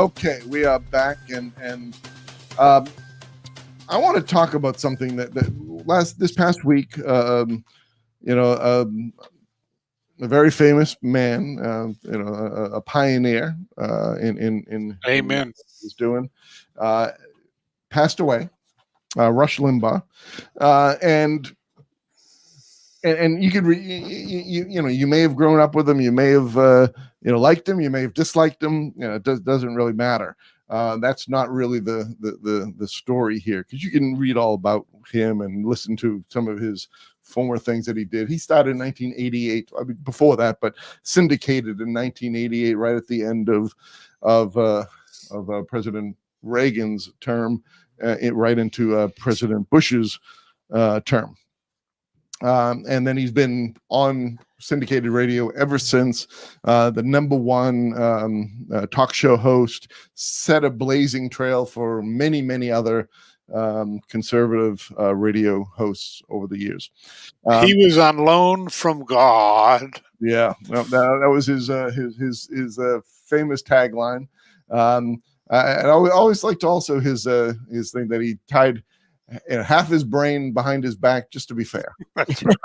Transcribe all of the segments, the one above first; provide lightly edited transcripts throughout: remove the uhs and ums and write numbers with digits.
Okay, we are back, and I want to talk about something that this past week, a very famous man, a pioneer in Amen. what he's doing, passed away. Rush Limbaugh, and you could you may have grown up with him, you may have liked him, you may have disliked him. It doesn't really matter. That's not really the story here, because you can read all about him and listen to some of his former things that he did. He started in 1988. I mean, before that, but syndicated in 1988, right at the end of President Reagan's term, right into President Bush's term. And then he's been on syndicated radio ever since. The number one talk show host, set a blazing trail for many, many other conservative radio hosts over the years. He was on loan from God. Yeah, that was his famous tagline. I always liked also his thing that he tied half his brain behind his back, just to be fair. That's right.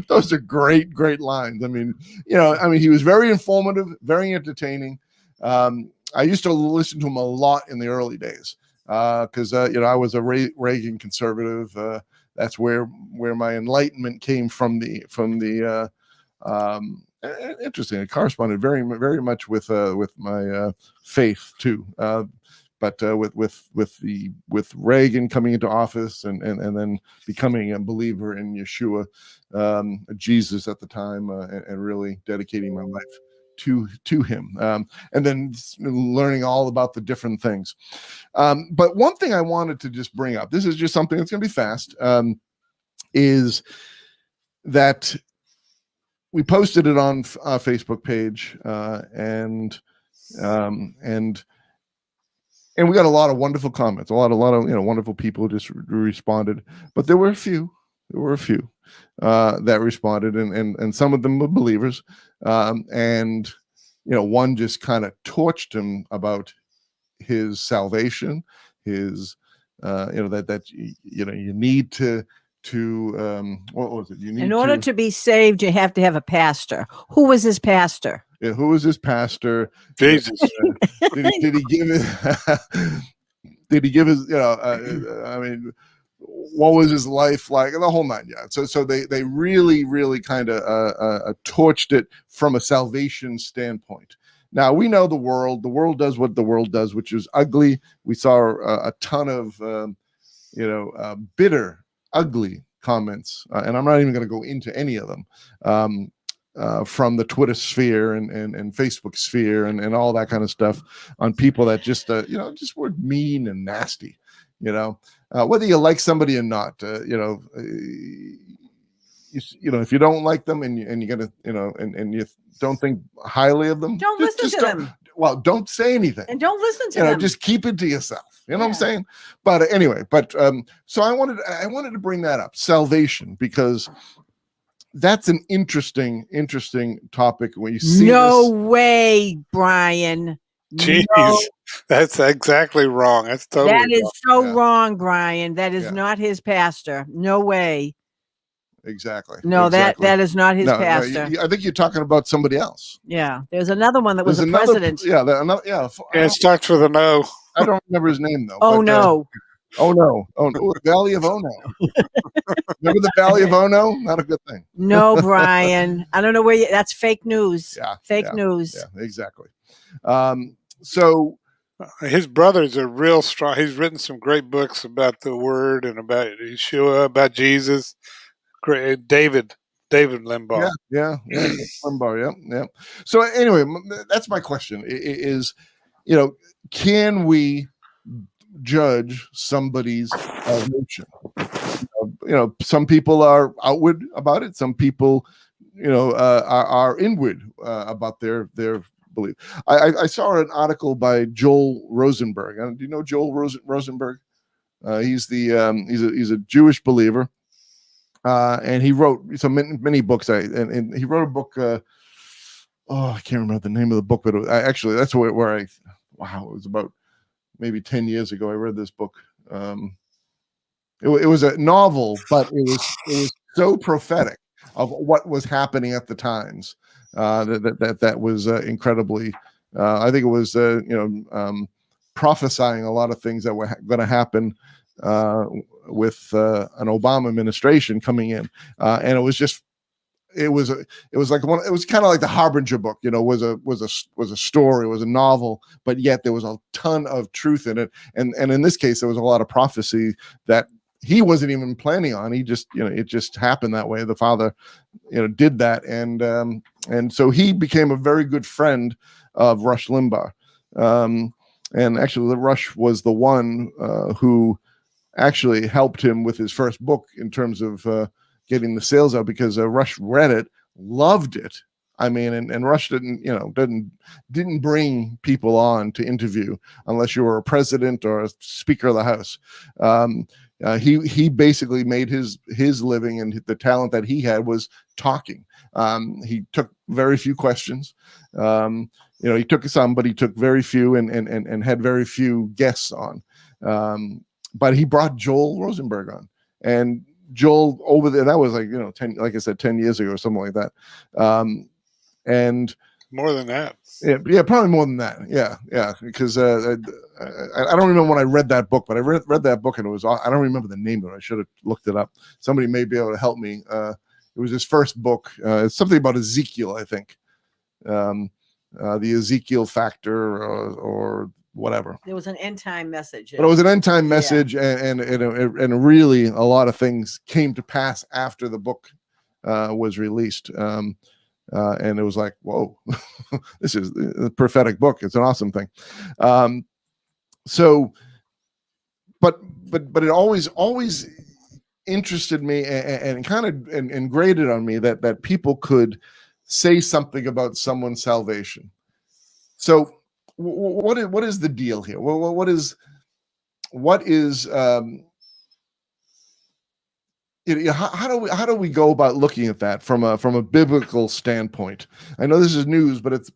Those are great lines. I mean, he was very informative, very entertaining. I used to listen to him a lot in the early days, because I was a Reagan conservative. That's where my enlightenment came from. Interesting. It corresponded very, very much with my faith too. But with Reagan coming into office and then becoming a believer in Yeshua, Jesus at the time, and really dedicating my life to him, and then learning all about the different things. But one thing I wanted to just bring up, this is just something that's going to be fast, is that we posted it on our Facebook page, and we got a lot of wonderful comments. A lot of wonderful people just responded, but there were a few that responded, and some of them were believers, and one just kind of torched him about his salvation, his that you need to what was it? In order to be saved, you have to have a pastor. Who was his pastor? Yeah, who was his pastor? Jesus. Did he give it? Did he give his? I mean, what was his life like? The whole nine yards. So they really kind of torched it from a salvation standpoint. Now, we know the world does what the world does, which is ugly. We saw a ton of bitter, ugly comments, and I'm not even going to go into any of them, from the Twitter sphere and Facebook sphere and all that kind of stuff, on people that just were mean and nasty. Whether you like somebody or not, if you don't like them and you're gonna and you don't think highly of them, don't listen to them. Well, don't say anything, and don't listen to them. Just keep it to yourself. You know what I'm saying? But anyway, so I wanted to bring that up, salvation, because that's an interesting topic when you see. No way, Brian. Jeez, that's exactly wrong. That's totally that is wrong. So wrong, Brian. That is not his pastor. No way. Exactly. No, exactly. That is not his pastor. I think you're talking about somebody else. Yeah, there's another one that was a president. It starts with an O. I don't remember his name though. Oh no. Oh no! Valley of Ono. Remember the Valley of Ono? Not a good thing. No, Brian. I don't know where that's fake news. Yeah, fake news. Yeah, exactly. So his brothers are real strong. He's written some great books about the Word and about Yeshua, about Jesus. Great, David Limbaugh. Yeah, Limbaugh. Yeah. So anyway, that's my question. Is can we judge somebody's salvation? Some people are outward about it. Some people, are inward about their belief. I saw an article by Joel Rosenberg. Do you know Joel Rosenberg? He's a Jewish believer, and he wrote many books. And he wrote a book. I can't remember the name of the book, but actually that's where it was about maybe 10 years ago. I read this book. It was a novel, but it was so prophetic of what was happening at the times that was incredibly. I think it was prophesying a lot of things that were going to happen with an Obama administration coming in, and it was like it was kind of like the Harbinger book, was a story, it was a novel, but yet there was a ton of truth in it, and in this case there was a lot of prophecy that he wasn't even planning on. He just, it just happened that way. The father, did that, and so he became a very good friend of Rush Limbaugh, and actually Rush was the one who actually helped him with his first book in terms of getting the sales out, because Rush read it, loved it. I mean, and Rush didn't bring people on to interview unless you were a president or a Speaker of the House. He basically made his living, and the talent that he had was talking. He took very few questions. He took some, but he took very few, and had very few guests on. But he brought Joel Rosenberg on, and Joel over there, that was 10, like I said, 10 years ago or something like that. And more than that. Yeah, probably more than that. Yeah, because I don't remember when I read that book, but I read that book, and I don't remember the name of it. I should have looked it up. Somebody may be able to help me. It was his first book. It's something about Ezekiel, I think. The Ezekiel Factor or whatever. There was an end time message. But it was an end time message, and really a lot of things came to pass after the book was released. And it was like, whoa, this is a prophetic book. It's an awesome thing. But it always interested me and kind of and grated on me that people could say something about someone's salvation. So what is the deal here? What is how do we go about looking at that from a biblical standpoint? I know this is news, but it's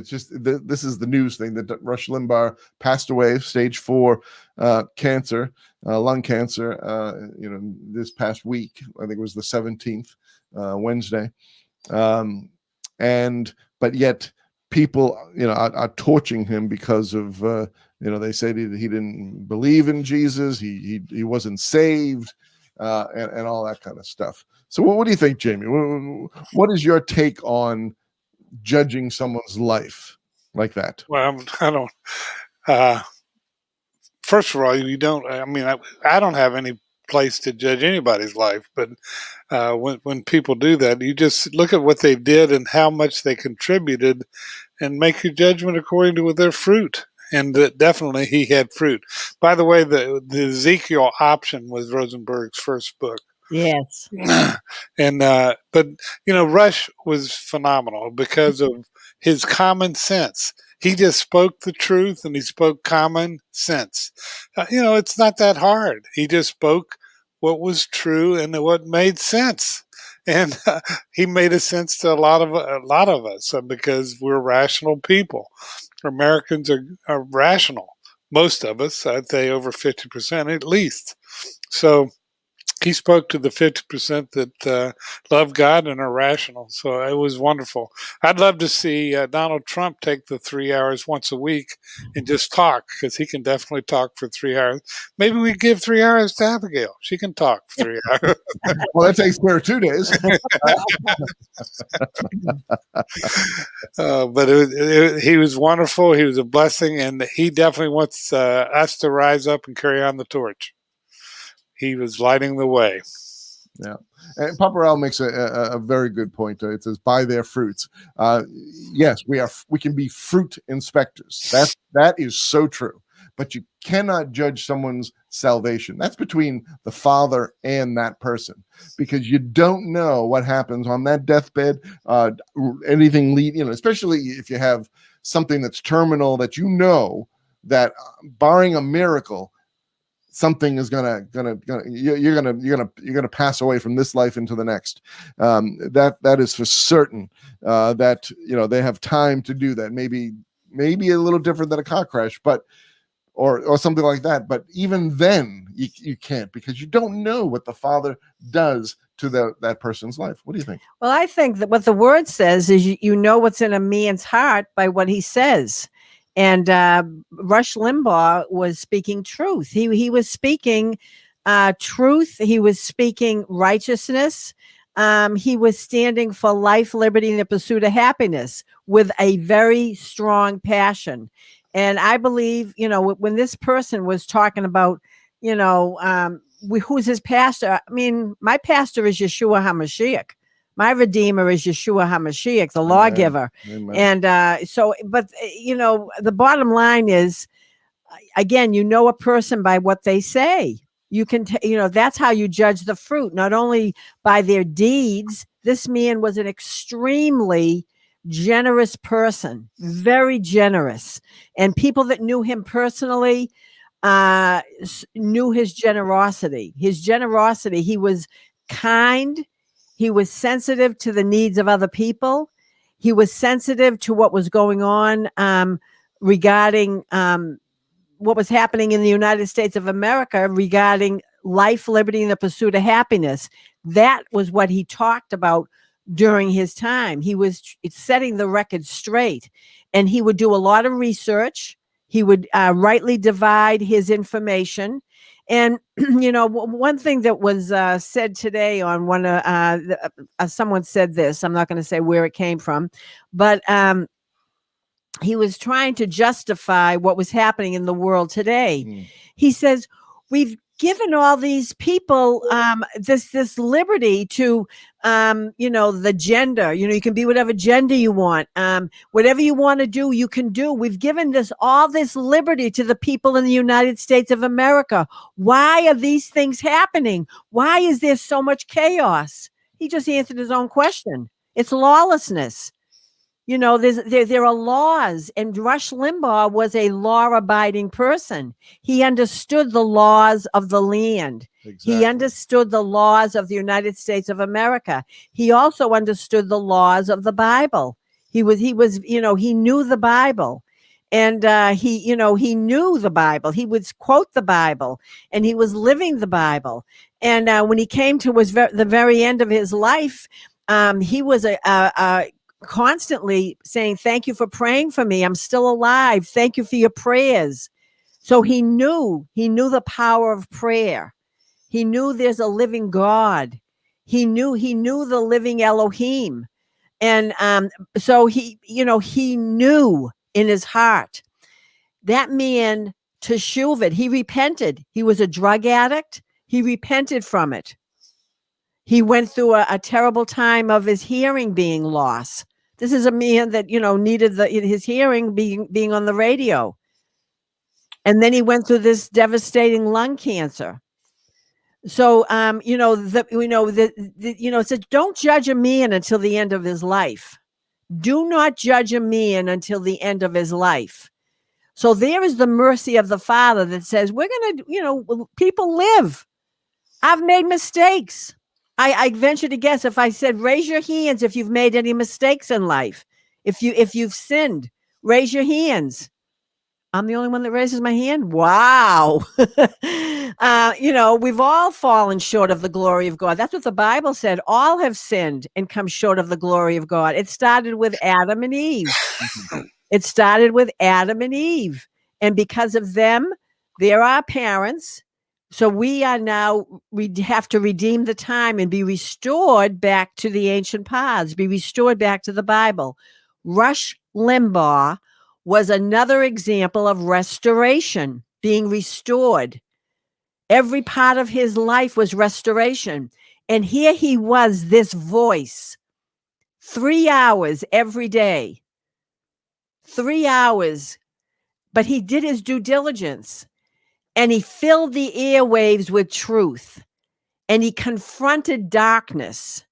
just this is the news thing that Rush Limbaugh passed away, stage 4 cancer, lung cancer. This past week, I think it was the 17th, Wednesday, but yet people are torching him because of they say that he didn't believe in Jesus, he wasn't saved. And all that kind of stuff. So what do you think, Jamie? What is your take on judging someone's life like that? Well, I don't. First of all, you don't. I mean, I don't have any place to judge anybody's life, but when people do that, you just look at what they did and how much they contributed, and make your judgment according to their fruit. And definitely he had fruit. By the way, the Ezekiel option was Rosenberg's first book. Yes. And but Rush was phenomenal because of his common sense. He just spoke the truth, and he spoke common sense. It's not that hard. He just spoke what was true and what made sense. And he made a sense to a lot of us because we're rational people. Americans are rational. Most of us, I'd say over 50% at least. So he spoke to the 50% that love God and are rational. So it was wonderful. I'd love to see Donald Trump take the 3 hours once a week and just talk, because he can definitely talk for 3 hours. Maybe we give 3 hours to Abigail. She can talk for 3 hours. Well, that takes care of 2 days. But he was wonderful. He was a blessing, and he definitely wants us to rise up and carry on the torch. He was lighting the way. Yeah, and Papa Al makes a very good point. It says, "By their fruits." Yes, we can be fruit inspectors. That is so true. But you cannot judge someone's salvation. That's between the Father and that person, because you don't know what happens on that deathbed. Anything especially if you have something that's terminal, that that barring a miracle, something is you're gonna pass away from this life into the next. That is for certain. That they have time to do that. Maybe a little different than a car crash, but or something like that. But even then, you can't, because you don't know what the Father does to that person's life. What do you think? Well, I think that what the word says is you know what's in a man's heart by what he says. And Rush Limbaugh was speaking truth. He was speaking truth. He was speaking righteousness. He was standing for life, liberty, and the pursuit of happiness with a very strong passion. And I believe, when this person was talking about, who's his pastor? I mean, my pastor is Yeshua HaMashiach. My Redeemer is Yeshua HaMashiach, the lawgiver. Amen. And but the bottom line is, again, a person by what they say. You can, that's how you judge the fruit, not only by their deeds. This man was an extremely generous person, very generous. And people that knew him personally knew his generosity. He was kind. He was sensitive to the needs of other people. He was sensitive to what was going on regarding what was happening in the United States of America regarding life, liberty, and the pursuit of happiness. That was what he talked about during his time. He was setting the record straight, and he would do a lot of research. He would rightly divide his information. And, one thing that was said today on one, someone said this, I'm not going to say where it came from, but he was trying to justify what was happening in the world today. He says, we've given all these people this liberty to, the gender. You can be whatever gender you want. Whatever you want to do, you can do. We've given all this liberty to the people in the United States of America. Why are these things happening? Why is there so much chaos? He just answered his own question. It's lawlessness. There are laws, and Rush Limbaugh was a law-abiding person. He understood the laws of the land. Exactly. He understood the laws of the United States of America. He also understood the laws of the Bible. He knew the Bible, and he knew the Bible. He would quote the Bible, and he was living the Bible. And when he came to the very end of his life, he was constantly saying, thank you for praying for me. I'm still alive. Thank you for your prayers. So he knew the power of prayer. He knew there's a living God. He knew the living Elohim. And so he knew in his heart. That man, Teshuvah, he repented. He was a drug addict. He repented from it. He went through a terrible time of his hearing being lost. This is a man that, needed his hearing being on the radio. And then he went through this devastating lung cancer. So, it said, don't judge a man until the end of his life. Do not judge a man until the end of his life. So there is the mercy of the Father that says, we're going to, people live. I've made mistakes. I venture to guess, if I said, raise your hands if you've made any mistakes in life. If you've sinned, raise your hands. I'm the only one that raises my hand. Wow. We've all fallen short of the glory of God. That's what the Bible said. All have sinned and come short of the glory of God. It started with Adam and Eve. And because of them, they're our parents. So we have to redeem the time and be restored back to the ancient paths, be restored back to the Bible. Rush Limbaugh was another example of restoration, being restored. Every part of his life was restoration. And here he was, this voice, 3 hours every day, 3 hours. But he did his due diligence. And he filled the airwaves with truth. And he confronted darkness.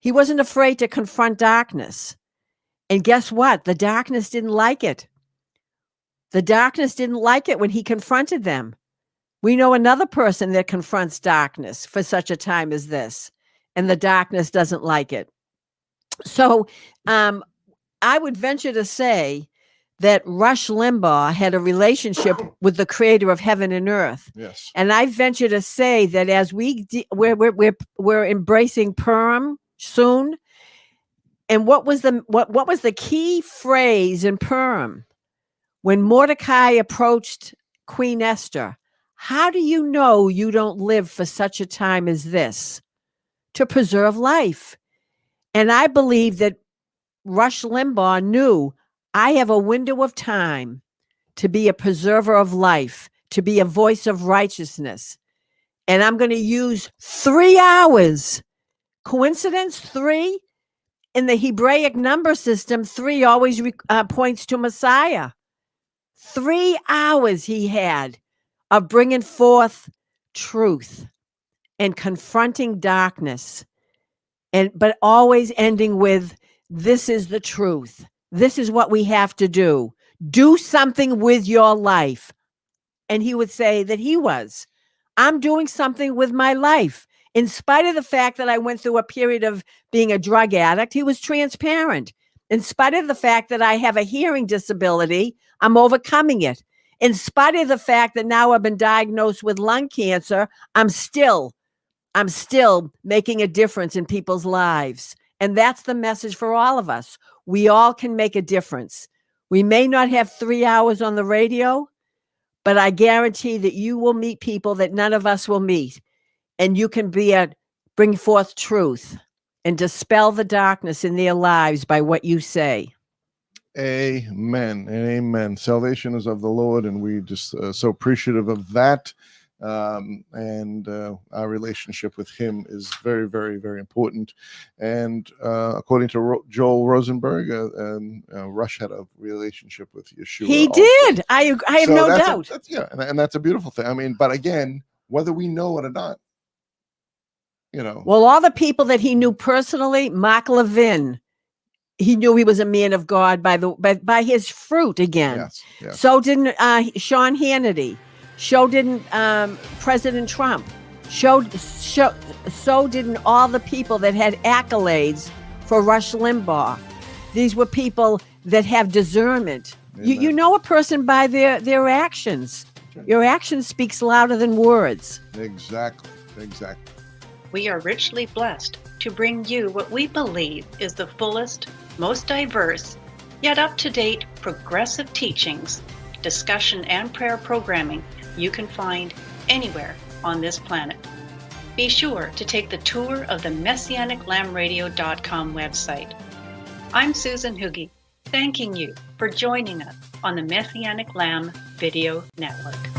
He wasn't afraid to confront darkness. And guess what? The darkness didn't like it. The darkness didn't like it when he confronted them. We know another person that confronts darkness for such a time as this, and the darkness doesn't like it. So I would venture to say that Rush Limbaugh had a relationship with the creator of heaven and earth. Yes. And I venture to say that as we're embracing Purim soon, and what was the key phrase in Purim? When Mordecai approached Queen Esther, how do you know you don't live for such a time as this? To preserve life. And I believe that Rush Limbaugh knew, I have a window of time to be a preserver of life, to be a voice of righteousness. And I'm going to use 3 hours. Coincidence? 3? In the Hebraic number system, 3 always points to Messiah. 3 hours he had of bringing forth truth and confronting darkness, but always ending with, this is the truth. This is what we have to do. Do something with your life. And he would say that I'm doing something with my life. In spite of the fact that I went through a period of being a drug addict, he was transparent. In spite of the fact that I have a hearing disability, I'm overcoming it. In spite of the fact that now I've been diagnosed with lung cancer, I'm still making a difference in people's lives. And that's the message for all of us. We all can make a difference. We may not have 3 hours on the radio, but I guarantee that you will meet people that none of us will meet. And you can bring forth truth and dispel the darkness in their lives by what you say. Amen and amen. Salvation is of the Lord, and we just so appreciative of that. And our relationship with him is very, very, very important. And according to Joel Rosenberg, Rush had a relationship with Yeshua. He also. did. I have no doubt. And that's a beautiful thing. I mean, but again, whether we know it or not, Well, all the people that he knew personally, Mark Levin, he knew he was a man of God by his fruit again. Yes. So didn't Sean Hannity. So didn't President Trump. So didn't all the people that had accolades for Rush Limbaugh. These were people that have discernment. You know a person by their actions. Your action speaks louder than words. Exactly. We are richly blessed to bring you what we believe is the fullest, most diverse, yet up-to-date progressive teachings, discussion, and prayer programming you can find anywhere on this planet. Be sure to take the tour of the MessianicLambRadio.com website. I'm Susan Hoogie, thanking you for joining us on the Messianic Lamb Video Network.